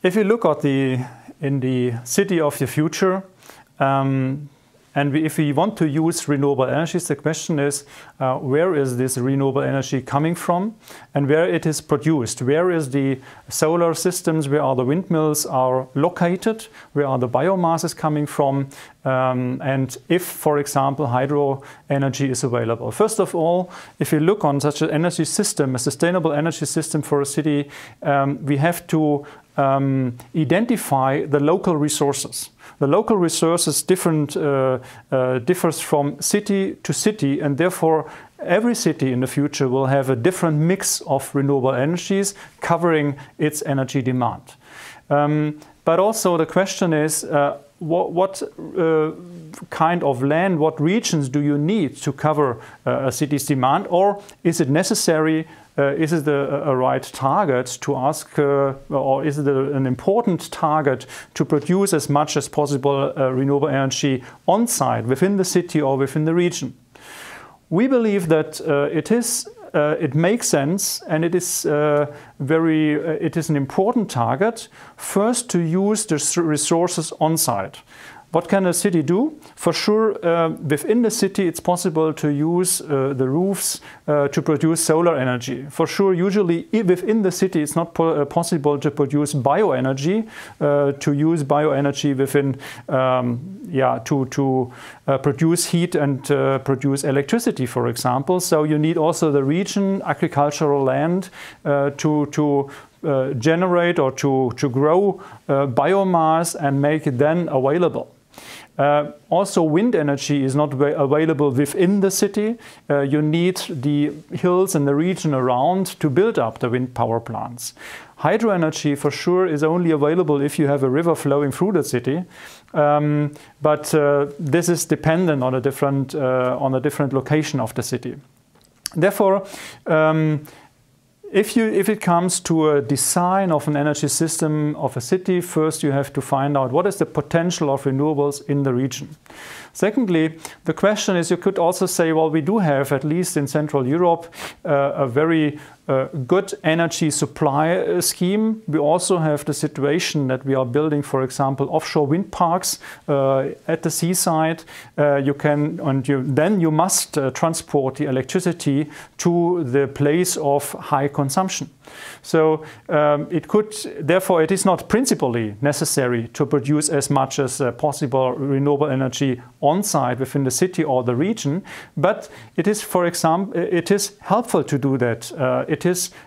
If you look at in the city of the future, if we want to use renewable energies, the question is, where is this renewable energy coming from and where it is produced? Where is the solar systems, where are the windmills are located, where are the biomasses coming from, and if, for example, hydro energy is available. First of all, if you look on such an energy system, a sustainable energy system for a city, we have to identify the local resources. The local resources differs from city to city, and therefore every city in the future will have a different mix of renewable energies covering its energy demand. But also the question is, what kind of land, what regions do you need to cover a city's demand, or is it necessary, is it a right target to ask, or is it an important target to produce as much as possible renewable energy on site within the city or within the region? We believe that it makes sense, and it is an important target first to use the resources on site. What can a city do? For sure, within the city it's possible to use the roofs to produce solar energy. For sure, usually within the city it's not possible to produce bioenergy, to use bioenergy within, to produce heat and produce electricity, for example. So you need also the region, agricultural land to generate or to grow biomass and make it then available. Also, wind energy is not available within the city. You need the hills and the region around to build up the wind power plants. Hydro energy, for sure, is only available if you have a river flowing through the city. But this is dependent on a different location of the city. Therefore, if it comes to a design of an energy system of a city, first you have to find out what is the potential of renewables in the region. Secondly, the question is, you could also say, well, we do have, at least in Central Europe, a very good energy supply scheme. We also have the situation that we are building, for example, offshore wind parks at the seaside. Then you must transport the electricity to the place of high consumption. So therefore it is not principally necessary to produce as much as possible renewable energy on site within the city or the region, but it is, for example, it is helpful to do that.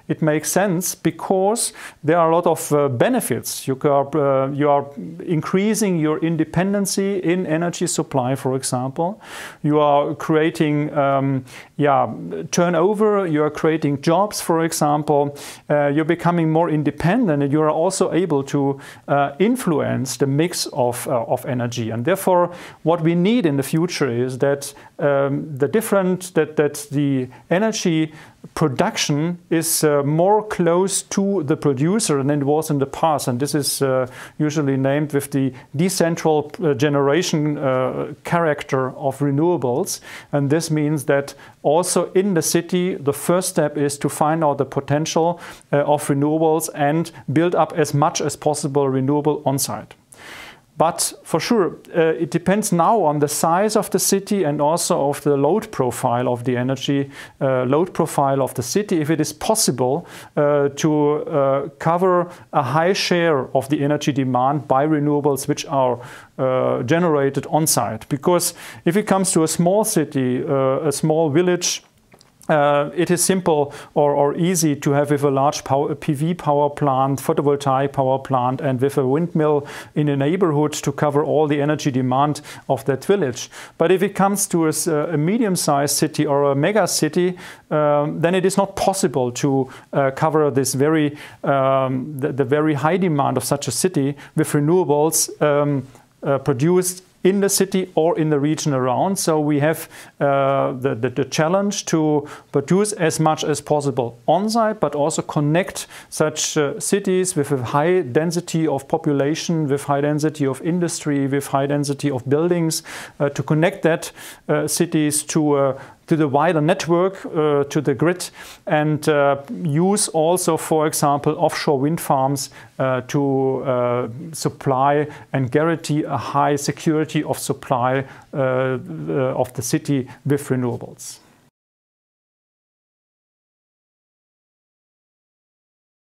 It makes sense because there are a lot of benefits. You are increasing your independency in energy supply, for example. You are creating turnover. You are creating jobs, for example. You're becoming more independent, and you are also able to influence the mix of energy. And therefore, what we need in the future is that the energy production is more close to the producer than it was in the past, and this is usually named with the decentral generation character of renewables. And this means that also in the city, the first step is to find out the potential of renewables and build up as much as possible renewable on-site. But for sure, it depends now on the size of the city and also of the load profile of the energy, load profile of the city, if it is possible to cover a high share of the energy demand by renewables which are generated on site. Because if it comes to a small city, a small village, it is simple or easy to have with a large PV power plant, photovoltaic power plant, and with a windmill in a neighborhood to cover all the energy demand of that village. But if it comes to a medium-sized city or a mega city, then it is not possible to cover this the very high demand of such a city with renewables produced in the city or in the region around. So we have the challenge to produce as much as possible on-site, but also connect such cities with a high density of population, with high density of industry, with high density of buildings, to connect that cities to to the wider network, to the grid, and use also, for example, offshore wind farms to supply and guarantee a high security of supply of the city with renewables.